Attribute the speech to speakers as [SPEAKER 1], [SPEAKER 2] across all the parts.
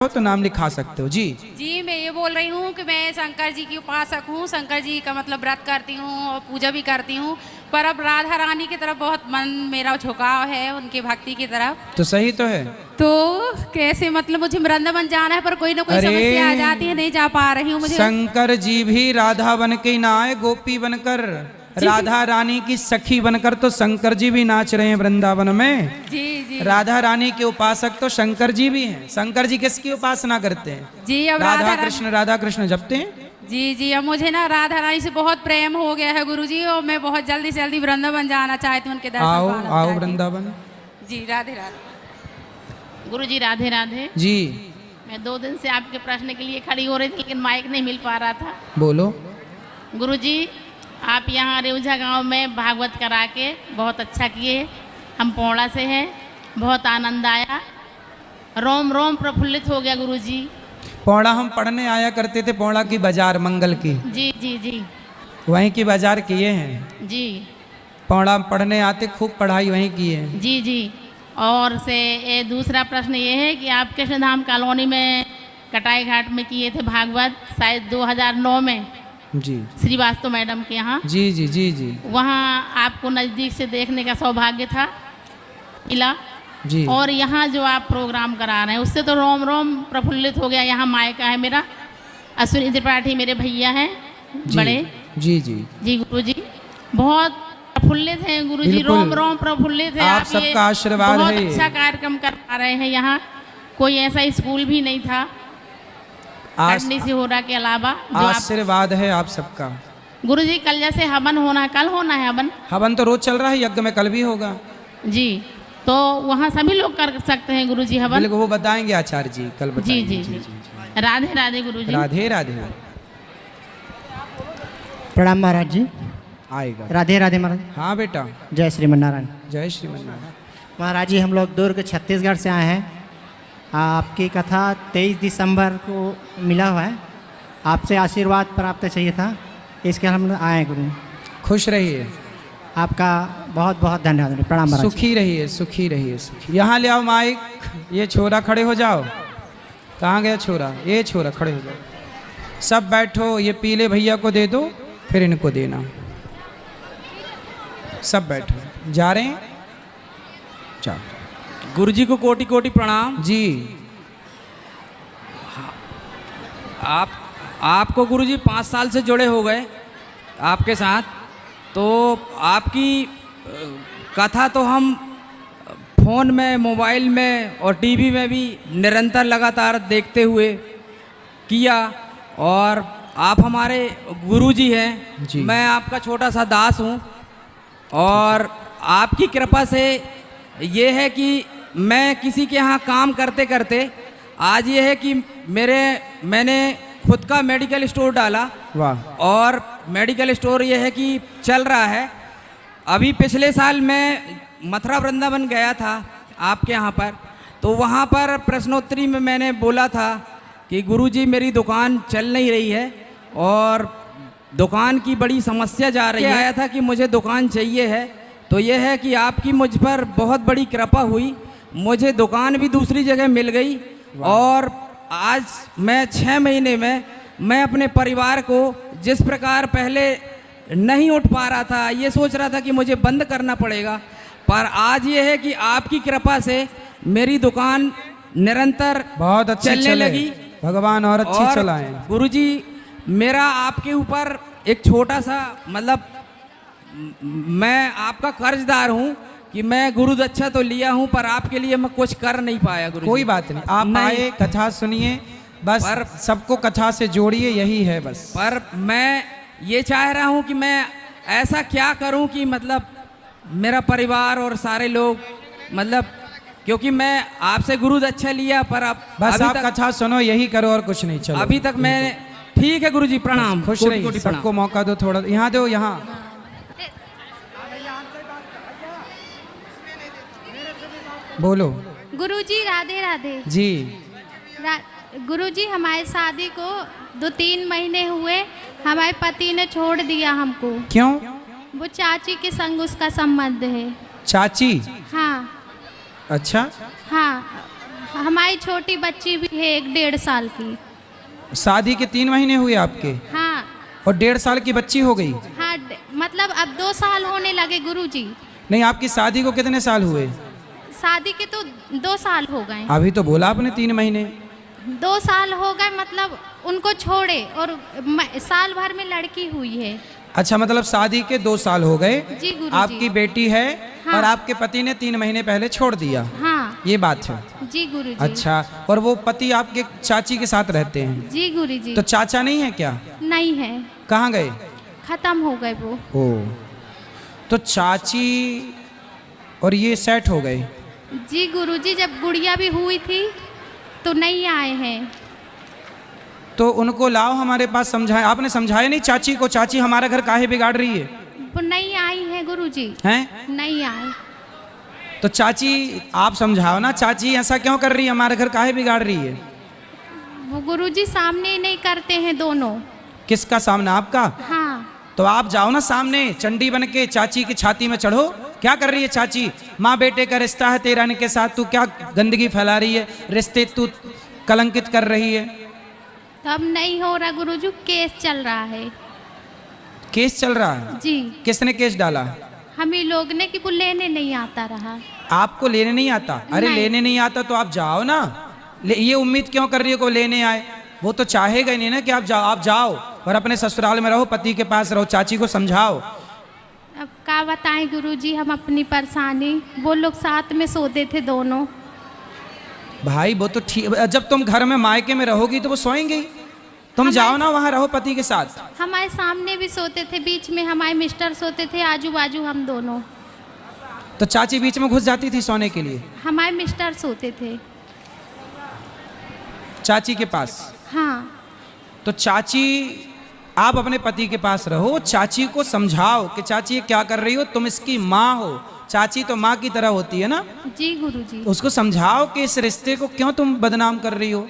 [SPEAKER 1] तो नाम लिखा सकते हो। जी
[SPEAKER 2] जी, मैं ये बोल रही हूँ कि मैं शंकर जी की उपासक हूँ, शंकर जी का मतलब व्रत करती हूँ और पूजा भी करती हूँ, पर अब राधा रानी की तरफ बहुत मन मेरा झुकाव है, उनकी भक्ति की तरफ।
[SPEAKER 1] तो सही तो है।
[SPEAKER 2] तो कैसे मतलब मुझे वृंदावन जाना है पर कोई ना कोई समस्या आ जाती है, नहीं जा पा रही हूँ। मुझे
[SPEAKER 1] शंकर जी भी राधा बन के ना आए, गोपी बनकर, राधा रानी की सखी बनकर तो शंकर जी भी नाच रहे हैं वृंदावन में।
[SPEAKER 2] जी जी,
[SPEAKER 1] राधा रानी के उपासक तो शंकर जी भी हैं। शंकर जी किसकी उपासना करते हैं?
[SPEAKER 2] जी, अब
[SPEAKER 1] राधा कृष्ण जपते हैं।
[SPEAKER 2] जी जी, अब मुझे ना राधा रानी से बहुत प्रेम हो गया है गुरुजी, और मैं बहुत जल्दी से जल्दी वृंदावन जाना चाहती हूँ, उनके दर्शन
[SPEAKER 1] आओ
[SPEAKER 2] पाना
[SPEAKER 1] आओ
[SPEAKER 2] चाहती हूँ।
[SPEAKER 1] वृंदावन।
[SPEAKER 2] जी, राधे राधे।
[SPEAKER 3] गुरुजी राधे राधे।
[SPEAKER 1] जी
[SPEAKER 3] मैं 2 दिन से आपके प्रश्न के लिए खड़ी हो रही थी, लेकिन माइक नहीं मिल पा रहा था।
[SPEAKER 1] बोलो।
[SPEAKER 3] गुरुजी, आप यहाँ रेउजा गांव में भागवत करा के बहुत अच्छा किए। हम पौड़ा से हैं, बहुत आनंद आया, रोम रोम प्रफुल्लित हो गया गुरुजी।
[SPEAKER 1] पौड़ा हम पढ़ने आया करते थे, पौड़ा की बाजार मंगल की।
[SPEAKER 3] जी जी जी
[SPEAKER 1] वहीं की बाजार किए हैं।
[SPEAKER 3] जी
[SPEAKER 1] पौड़ा पढ़ने आते, खूब पढ़ाई वहीं की है।
[SPEAKER 3] जी जी। और से ये दूसरा प्रश्न ये है कि आप कृष्णधाम कॉलोनी में कटाई घाट में किए थे भागवत, शायद 2009 में
[SPEAKER 1] जी
[SPEAKER 3] श्रीवास्तव मैडम के यहाँ।
[SPEAKER 1] जी जी जी जी
[SPEAKER 3] वहाँ आपको नज़दीक से देखने का सौभाग्य था, मिला।
[SPEAKER 1] जी।
[SPEAKER 3] और यहाँ जो आप प्रोग्राम करा रहे हैं उससे तो रोम रोम प्रफुल्लित हो गया। यहाँ मायका है मेरा, अश्विनी त्रिपाठी मेरे भैया हैं बड़े।
[SPEAKER 1] जी जी
[SPEAKER 3] जी गुरुजी, बहुत प्रफुल्लित हैं गुरुजी, रोम रोम प्रफुल्लित है।
[SPEAKER 1] आप सबका आशीर्वाद
[SPEAKER 3] बहुत
[SPEAKER 1] है।
[SPEAKER 3] अच्छा कार्यक्रम कर पा रहे हैं। यहाँ कोई ऐसा स्कूल भी नहीं था से हो रहा के अलावा।
[SPEAKER 1] आशीर्वाद है आप सबका।
[SPEAKER 3] गुरुजी, कल जैसे हवन होना है, कल होना है हवन।
[SPEAKER 1] हवन तो रोज चल रहा है, यज्ञ में कल भी होगा।
[SPEAKER 3] जी, तो वहाँ सभी लोग कर सकते हैं गुरुजी हवन।
[SPEAKER 1] वो बताएंगे आचार्य जी, कल बताएंगे।
[SPEAKER 3] जी जी जी। राधे राधे गुरुजी।
[SPEAKER 1] राधे राधे।
[SPEAKER 4] प्रणाम महाराज जी।
[SPEAKER 1] आएगा।
[SPEAKER 4] राधे राधे महाराज।
[SPEAKER 1] हाँ बेटा।
[SPEAKER 4] जय श्रीमन्नारायण।
[SPEAKER 1] जय श्रीमन्नारायण।
[SPEAKER 4] महाराज जी, हम लोग दुर्ग छत्तीसगढ़ से आए हैं। आपकी कथा 23 दिसंबर को मिला हुआ है, आपसे आशीर्वाद प्राप्त चाहिए था, इसके हम आए हैं गुरु।
[SPEAKER 1] खुश रहिए।
[SPEAKER 4] आपका बहुत बहुत धन्यवाद। प्रणाम महाराज।
[SPEAKER 1] सुखी रहिए, सुखी रहिए, सुखी। यहाँ ले आओ माइक। ये छोरा खड़े हो जाओ। कहाँ गया छोरा? ये छोरा खड़े हो जाओ। सब बैठो। ये पीले भैया को दे दो, फिर इनको देना। सब बैठो। जा रहे हैं? चलो।
[SPEAKER 5] गुरुजी को कोटि कोटि प्रणाम।
[SPEAKER 1] जी।
[SPEAKER 5] आपको गुरुजी 5 साल से जुड़े हो गए आपके साथ, तो आपकी कथा तो हम फ़ोन में, मोबाइल में और टीवी में भी निरंतर लगातार देखते हुए किया, और आप हमारे गुरुजी हैं जी। मैं आपका छोटा सा दास हूँ, और आपकी कृपा से ये है कि मैं किसी के यहाँ काम करते करते आज ये है कि मैंने खुद का मेडिकल स्टोर डाला।
[SPEAKER 1] वाह।
[SPEAKER 5] और मेडिकल स्टोर ये है कि चल रहा है। अभी पिछले साल मैं मथुरा वृंदावन गया था आपके यहाँ पर, तो वहाँ पर प्रश्नोत्तरी में मैंने बोला था कि गुरुजी मेरी दुकान चल नहीं रही है और दुकान की बड़ी समस्या जा रही है। आया था कि मुझे दुकान चाहिए है, तो यह है कि आपकी मुझ पर बहुत बड़ी कृपा हुई, मुझे दुकान भी दूसरी जगह मिल गई। और आज मैं 6 महीने में मैं अपने परिवार को जिस प्रकार पहले नहीं उठ पा रहा था, ये सोच रहा था कि मुझे बंद करना पड़ेगा, पर आज ये है कि आपकी कृपा से मेरी दुकान निरंतर
[SPEAKER 1] बहुत अच्छी
[SPEAKER 5] चलने लगी।
[SPEAKER 1] भगवान और अच्छी चलाएं।
[SPEAKER 5] गुरुजी, मेरा आपके ऊपर एक छोटा सा मतलब मैं आपका कर्जदार हूँ कि मैं गुरु दक्षा तो लिया हूँ, पर आपके लिए मैं कुछ कर नहीं पाया गुरु।
[SPEAKER 1] कोई बात नहीं, आप आए, कथा सुनिए, बस सबको कथा से जोड़िए, यही है बस।
[SPEAKER 5] पर मैं ये चाह रहा हूँ कि मैं ऐसा क्या करूँ कि मतलब मेरा परिवार और सारे लोग, मतलब क्योंकि मैं आपसे गुरु दक्षा लिया, पर अब
[SPEAKER 1] बस आप कथा सुनो, यही करो और कुछ नहीं। चलो
[SPEAKER 5] अभी तक मैं ठीक है गुरुजी, प्रणाम।
[SPEAKER 1] खुश रहिए। सबको मौका दो थोड़ा। यहाँ दो, यहाँ। बोलो।
[SPEAKER 6] गुरुजी राधे राधे
[SPEAKER 1] जी।
[SPEAKER 6] गुरुजी, हमारी शादी को 2-3 महीने हुए, हमारे पति ने छोड़ दिया हमको।
[SPEAKER 1] क्यों?
[SPEAKER 6] वो चाची के संग उसका संबंध है।
[SPEAKER 1] चाची?
[SPEAKER 6] हाँ।
[SPEAKER 1] अच्छा।
[SPEAKER 6] हाँ, हमारी छोटी बच्ची भी है 1-1.5 साल की।
[SPEAKER 1] शादी के 3 महीने हुए आपके
[SPEAKER 6] हाँ
[SPEAKER 1] और 1.5 साल की बच्ची हो गई?
[SPEAKER 6] हाँ, मतलब अब 2 साल होने लगे गुरुजी।
[SPEAKER 1] नहीं, आपकी शादी को कितने साल हुए?
[SPEAKER 6] शादी के तो 2 साल हो गए।
[SPEAKER 1] अभी तो बोला आपने 3 महीने।
[SPEAKER 6] 2 साल हो गए, मतलब उनको छोड़े और साल भर में लड़की हुई है।
[SPEAKER 1] अच्छा, मतलब शादी के 2 साल हो गए,
[SPEAKER 6] जी गुरुजी।
[SPEAKER 1] आपकी बेटी है
[SPEAKER 6] हाँ।
[SPEAKER 1] और आपके पति ने 3 महीने पहले छोड़ दिया।
[SPEAKER 6] हाँ
[SPEAKER 1] ये बात है।
[SPEAKER 6] जी गुरुजी।
[SPEAKER 1] अच्छा, और वो पति आपके चाची के साथ रहते हैं?
[SPEAKER 6] जी गुरुजी।
[SPEAKER 1] तो चाचा नहीं है क्या?
[SPEAKER 6] नहीं है,
[SPEAKER 1] कहाँ गए?
[SPEAKER 6] खत्म हो गए वो।
[SPEAKER 1] ओ, तो चाची और ये सेट हो गए?
[SPEAKER 6] जी गुरुजी, जब गुड़िया भी हुई थी तो नहीं आए हैं।
[SPEAKER 1] तो उनको लाओ हमारे पास, समझाए। आपने समझाया नहीं चाची को? चाची हमारा घर काहे बिगाड़ रही है?
[SPEAKER 6] वो नहीं आई है गुरुजी।
[SPEAKER 1] हैं?
[SPEAKER 6] नहीं आए।
[SPEAKER 1] तो चाची आप समझाओ ना, चाची ऐसा क्यों कर रही है, हमारा घर काहे बिगाड़ रही है?
[SPEAKER 6] वो गुरुजी सामने नहीं करते हैं दोनों।
[SPEAKER 1] किसका सामना? आपका?
[SPEAKER 6] हाँ।
[SPEAKER 1] तो आप जाओ ना सामने, चंडी बन के चाची की छाती में चढ़ो। क्या कर रही है चाची? माँ बेटे का रिश्ता है तेरा इनके साथ, तू क्या गंदगी फैला रही है, रिश्ते तू कलंकित कर रही है।
[SPEAKER 6] तब नहीं हो रहा गुरुजी, केस चल रहा है।
[SPEAKER 1] केस चल रहा है?
[SPEAKER 6] जी।
[SPEAKER 1] किसने केस डाला?
[SPEAKER 6] हम ही लोग ने कि वो लेने नहीं आता रहा।
[SPEAKER 1] आपको लेने नहीं आता? अरे
[SPEAKER 6] नहीं।
[SPEAKER 1] लेने नहीं आता तो आप जाओ ना। ये उम्मीद क्यों कर रही है को लेने आए? वो तो चाहेगा ही नहीं ना कि आप जाओ। आप जाओ और अपने ससुराल में रहो, पति के पास रहो, चाची को समझाओ।
[SPEAKER 6] अब क्या बताएं गुरुजी हम अपनी परेशानी। वो लोग साथ में सोते थे दोनों।
[SPEAKER 1] भाई वो तो ठीक, जब तुम घर में मायके में रहोगी तो वो सोएंगे। तुम जाओ ना वहाँ रहो पति के साथ।
[SPEAKER 6] हमारे सामने भी सोते थे, बीच में हमारे मिस्टर सोते थे, आजू बाजू हम दोनों।
[SPEAKER 1] तो चाची बीच में घुस जाती थी सोने के लिए?
[SPEAKER 6] हमारे मिस्टर सोते थे।
[SPEAKER 1] चाची के पास?
[SPEAKER 6] हाँ।
[SPEAKER 1] तो चाची, आप अपने पति के पास रहो, चाची को समझाओ कि चाची ये क्या कर रही हो, तुम इसकी माँ हो। चाची तो माँ की तरह होती है ना?
[SPEAKER 6] जी गुरुजी।
[SPEAKER 1] उसको समझाओ कि इस रिश्ते को क्यों तुम बदनाम कर रही हो।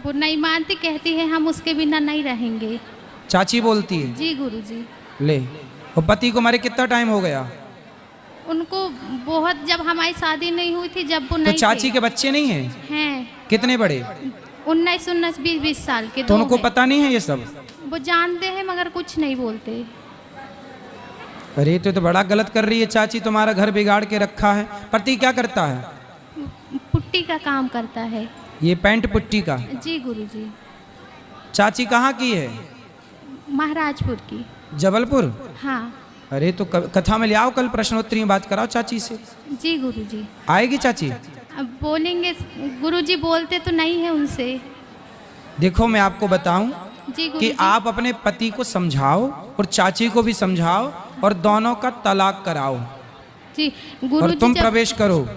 [SPEAKER 6] वो नहीं मानती, कहती है हम उसके बिना नहीं रहेंगे।
[SPEAKER 1] चाची बोलती है?
[SPEAKER 6] जी गुरुजी।
[SPEAKER 1] ले, और पति को मारे कितना टाइम हो गया?
[SPEAKER 6] उनको बहुत, जब हमारी शादी नहीं हुई थी जब वो
[SPEAKER 1] तो
[SPEAKER 6] नहीं
[SPEAKER 1] चाची
[SPEAKER 6] थे।
[SPEAKER 1] के बच्चे नहीं हैं?
[SPEAKER 6] हैं।
[SPEAKER 1] कितने बड़े?
[SPEAKER 6] 19, 20 साल के।
[SPEAKER 1] तो
[SPEAKER 6] दो
[SPEAKER 1] उनको
[SPEAKER 6] हैं।
[SPEAKER 1] पता नहीं है ये सब?
[SPEAKER 6] वो जानते हैं मगर कुछ नहीं बोलते।
[SPEAKER 1] अरे तो बड़ा गलत कर रही है चाची, तुम्हारा घर बिगाड़ के रखा है। पति क्या करता है?
[SPEAKER 6] पुट्टी का काम करता है।
[SPEAKER 1] ये पैंट पुट्टी का?
[SPEAKER 6] जी गुरुजी।
[SPEAKER 1] चाची कहाँ की है?
[SPEAKER 6] महाराजपुर की।
[SPEAKER 1] जबलपुर?
[SPEAKER 6] हाँ।
[SPEAKER 1] अरे तो कथा में ले आओ, कल प्रश्नोत्तरी में बात कराओ चाची से।
[SPEAKER 6] जी गुरुजी।
[SPEAKER 1] आएगी चाची?
[SPEAKER 6] अब बोलेंगे गुरुजी, बोलते तो नहीं है उनसे।
[SPEAKER 1] देखो मैं आपको बताऊं
[SPEAKER 6] जी
[SPEAKER 1] कि
[SPEAKER 6] गुरुजी।
[SPEAKER 1] आप अपने पति को समझाओ और चाची को भी समझाओ और दोनों का तलाक कराओ
[SPEAKER 6] जी
[SPEAKER 1] और
[SPEAKER 6] गुरुजी।
[SPEAKER 1] तुम प्रवेश करो।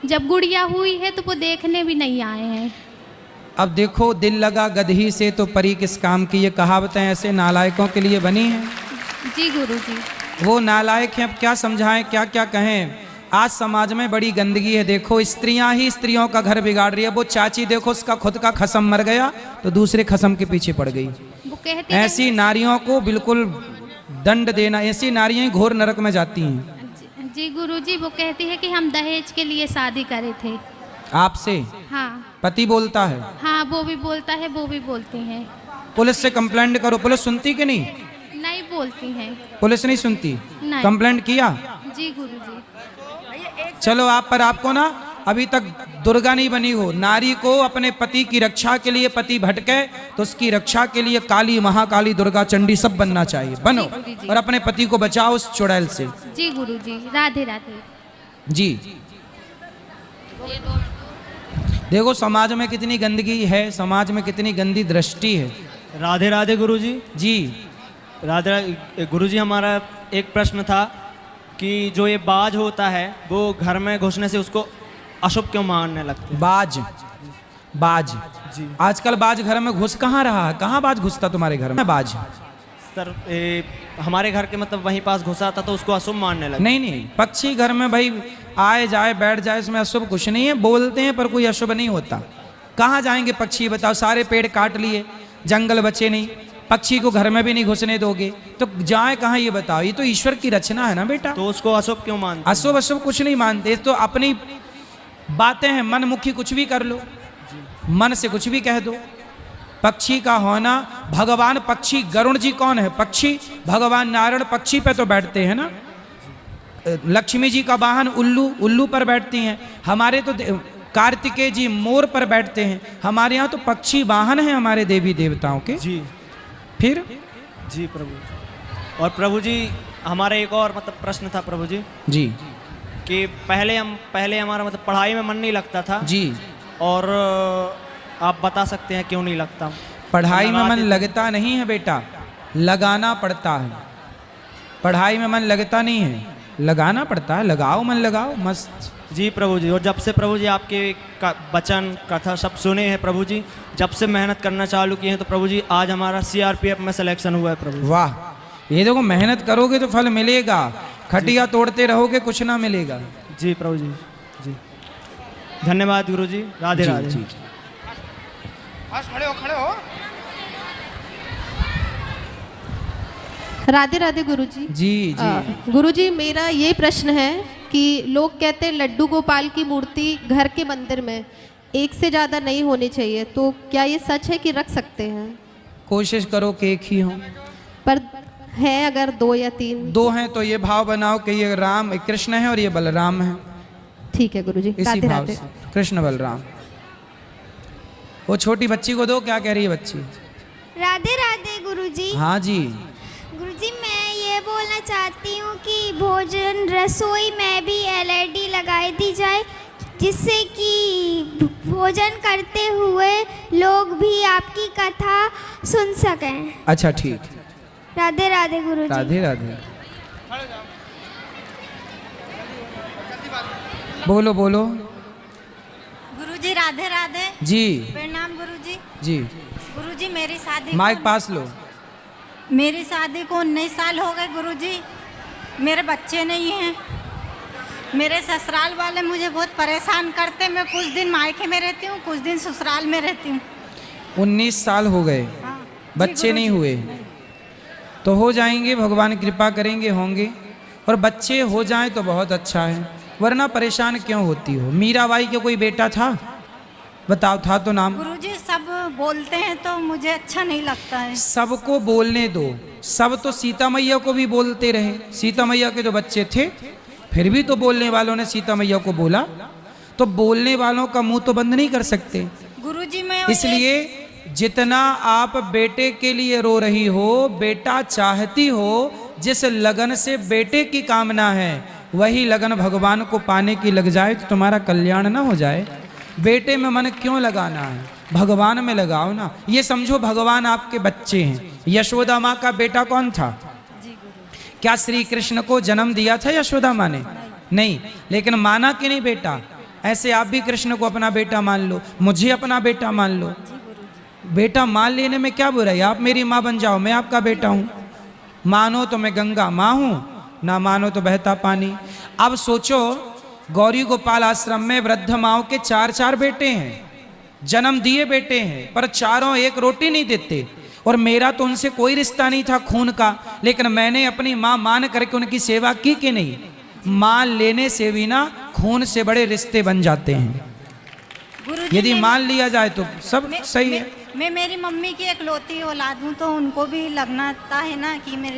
[SPEAKER 6] जब गुड़िया हुई है तो वो देखने भी नहीं आए हैं।
[SPEAKER 1] अब देखो, दिल लगा गदही से तो परी किस काम की, ये कहावतें ऐसे नालायकों के लिए बनी हैं।
[SPEAKER 6] जी गुरुजी।
[SPEAKER 1] वो नालायक हैं, अब क्या समझाएं, क्या क्या कहें। आज समाज में बड़ी गंदगी है। देखो, स्त्रियां ही स्त्रियों का घर बिगाड़ रही है। वो चाची देखो, उसका खुद का खसम मर गया तो दूसरे खसम के पीछे पड़ गई।
[SPEAKER 6] वो कहते
[SPEAKER 1] ऐसी नारियों को बिल्कुल दंड देना, ऐसी नारियां घोर नरक में जाती हैं।
[SPEAKER 6] जी गुरुजी, वो कहती है कि हम दहेज के लिए शादी करे थे।
[SPEAKER 1] आपसे?
[SPEAKER 6] हाँ।
[SPEAKER 1] पति बोलता है?
[SPEAKER 6] हाँ, वो भी बोलता है, वो भी बोलते हैं।
[SPEAKER 1] पुलिस से कंप्लेंट करो। पुलिस सुनती कि नहीं?
[SPEAKER 6] नहीं बोलती हैं।
[SPEAKER 1] पुलिस नहीं सुनती?
[SPEAKER 6] नहीं।
[SPEAKER 1] कंप्लेंट किया?
[SPEAKER 6] जी गुरुजी।
[SPEAKER 1] चलो, आप पर आपको ना अभी तक दुर्गा नहीं बनी हो। नारी को अपने पति की रक्षा के लिए, पति भटके तो उसकी रक्षा के लिए काली, महाकाली, दुर्गा, चंडी सब बनना चाहिए। बनो और अपने पति को बचाओ उस चुड़ैल से।
[SPEAKER 6] जी गुरुजी। राधे राधे।
[SPEAKER 1] जी। देखो समाज में कितनी गंदगी है, समाज में कितनी गंदी दृष्टि है।
[SPEAKER 7] राधे राधे गुरुजी।
[SPEAKER 1] जी।
[SPEAKER 7] राधे राधे गुरुजी, हमारा एक प्रश्न था कि जो ये बाज होता है वो घर में घुसने से उसको अशुभ क्यों मानने लगते हैं?
[SPEAKER 1] बाज? बाज?
[SPEAKER 7] जी।
[SPEAKER 1] आजकल बाज घर में घुस कहाँ रहा है? कहाँ बाज घुसता तुम्हारे घर में? बाज
[SPEAKER 7] सर हमारे घर के मतलब वहीं पास घुसा था तो उसको अशुभ मानने लगे।
[SPEAKER 1] नहीं नहीं, पक्षी घर में भाई आए जाए बैठ जाए, इसमें अशुभ कुछ नहीं है। बोलते हैं पर कोई अशुभ नहीं होता। कहाँ जाएंगे पक्षी बताओ? सारे पेड़ काट लिए, जंगल बचे नहीं, पक्षी को घर में भी नहीं घुसने दोगे तो जाए कहाँ ये बताओ? ये तो ईश्वर की रचना है ना बेटा।
[SPEAKER 7] तो उसको अशुभ क्यों मानते हैं?
[SPEAKER 1] अशुभ अशुभ कुछ नहीं मानते, तो अपनी बातें हैं, मनमुखी कुछ भी कर लो, मन से कुछ भी कह दो। पक्षी का होना, भगवान पक्षी, गरुण जी कौन है? पक्षी। भगवान नारायण पक्षी पे तो बैठते हैं ना। लक्ष्मी जी का वाहन उल्लू, उल्लू पर बैठती हैं। हमारे तो कार्तिकेय जी मोर पर बैठते हैं। हमारे यहाँ तो पक्षी वाहन है हमारे देवी देवताओं के।
[SPEAKER 7] जी
[SPEAKER 1] फिर
[SPEAKER 7] जी प्रभु। और प्रभु जी हमारा एक और मतलब प्रश्न था प्रभु जी,
[SPEAKER 1] जी
[SPEAKER 7] कि पहले हमारा मतलब पढ़ाई में मन नहीं लगता था
[SPEAKER 1] जी,
[SPEAKER 7] और आप बता सकते हैं क्यों नहीं लगता?
[SPEAKER 1] पढ़ाई में मन
[SPEAKER 7] लगाते थे।
[SPEAKER 1] लगता नहीं है बेटा, लगाना पड़ता है। पढ़ाई में मन लगता नहीं है, लगाना पड़ता है। लगाओ, मन लगाओ, मस्त।
[SPEAKER 7] जी प्रभु जी। और जब से प्रभु जी आपके वचन कथा सब सुने हैं प्रभु जी, जब से मेहनत करना चालू किए हैं, तो प्रभु जी आज हमारा CRPF में सिलेक्शन हुआ है प्रभु जी।
[SPEAKER 1] वाह, ये देखो मेहनत करोगे तो फल मिलेगा, खटिया तोड़ते रहोगे कुछ ना मिलेगा।
[SPEAKER 7] जी प्रभु जी। जी धन्यवाद गुरु जी। राधे
[SPEAKER 1] जी,
[SPEAKER 7] राधे।
[SPEAKER 1] जी।
[SPEAKER 8] राधे राधे गुरुजी।
[SPEAKER 1] जी जी।
[SPEAKER 8] गुरुजी मेरा ये प्रश्न है कि लोग कहते हैं लड्डू गोपाल की मूर्ति घर के मंदिर में एक से ज़्यादा नहीं होनी चाहिए, तो क्या ये सच है कि रख सकते हैं?
[SPEAKER 1] कोशिश करो कि एक ही हो,
[SPEAKER 8] पर है अगर 2 या 3?
[SPEAKER 1] 2 हैं तो ये भाव बनाओ कि ये राम कृष्ण है और ये बलराम है।
[SPEAKER 8] ठीक है गुरुजी।
[SPEAKER 1] इसी
[SPEAKER 8] राधे
[SPEAKER 1] भाव
[SPEAKER 8] राधे।
[SPEAKER 1] से कृष्ण बलराम। वो छोटी बच्ची को दो, क्या कह रही है बच्ची?
[SPEAKER 9] राधे राधे गुरुजी।
[SPEAKER 1] हाँ जी।
[SPEAKER 9] गुरुजी मैं ये बोलना चाहती हूँ कि भोजन रसोई में भी LED लगाई दी जाए, जिससे कि भोजन करते हुए लोग भी आपकी कथा सुन सकें।
[SPEAKER 1] अच्छा ठीक।
[SPEAKER 9] राधे राधे गुरुजी।
[SPEAKER 1] राधे राधे। बोलो बोलो।
[SPEAKER 10] गुरुजी राधे राधे।
[SPEAKER 1] जी
[SPEAKER 10] प्रणाम गुरुजी।
[SPEAKER 1] जी।
[SPEAKER 10] गुरुजी मेरी शादी
[SPEAKER 1] माइक पास लो।
[SPEAKER 10] मेरी शादी को 19 साल हो गए गुरुजी। मेरे बच्चे नहीं हैं। मेरे ससुराल वाले मुझे बहुत परेशान करते। मैं कुछ दिन मायके में रहती हूँ, कुछ दिन ससुराल में रहती हूँ।
[SPEAKER 1] 19 साल हो गए,
[SPEAKER 10] हाँ,
[SPEAKER 1] बच्चे नहीं हुए, तो हो जाएंगे, भगवान कृपा करेंगे, होंगे। और बच्चे हो जाएं तो बहुत अच्छा है, वरना परेशान क्यों होती हो? मीराबाई के कोई बेटा था? बताओ, था तो नाम।
[SPEAKER 10] गुरुजी सब बोलते हैं तो मुझे अच्छा नहीं लगता है।
[SPEAKER 1] सबको बोलने दो, सब तो सीता मैया को भी बोलते रहे। सीता मैया के जो बच्चे थे, फिर भी तो बोलने वालों ने सीता मैया को बोला, तो बोलने वालों का मुंह तो बंद नहीं कर सकते।
[SPEAKER 10] गुरुजी मैं
[SPEAKER 1] इसलिए जितना आप बेटे के लिए रो रही हो, बेटा चाहती हो, जिस लगन से बेटे की कामना है, वही लगन भगवान को पाने की लग जाए तो तुम्हारा कल्याण ना हो जाए। बेटे में मन क्यों लगाना है? भगवान में लगाओ ना। ये समझो भगवान आपके बच्चे हैं। यशोदा माँ का बेटा कौन था? क्या श्री कृष्ण को जन्म दिया था यशोदा माँ ने? नहीं, लेकिन माना कि नहीं बेटा? ऐसे आप भी कृष्ण को अपना बेटा मान लो, मुझे अपना बेटा मान लो। बेटा मान लेने में क्या बुराई? आप मेरी माँ बन जाओ, मैं आपका बेटा हूँ। मानो तो मैं गंगा माँ हूँ, ना मानो तो बहता पानी। अब सोचो, गौरी गोपाल आश्रम में वृद्ध माओं के 4-4 बेटे हैं, जन्म दिए बेटे हैं, पर चारों एक रोटी नहीं देते। और मेरा तो उनसे कोई रिश्ता नहीं था खून का, लेकिन मैंने अपनी माँ मान करके उनकी सेवा की कि नहीं? मान लेने से भी ना खून से बड़े रिश्ते बन जाते हैं।
[SPEAKER 10] गुरुजी
[SPEAKER 1] यदि मान लिया जाए तो सब सही है।
[SPEAKER 10] मैं मेरी मम्मी की इकलौती औलाद हूँ, तो उनको भी लगना है ना कि मेरे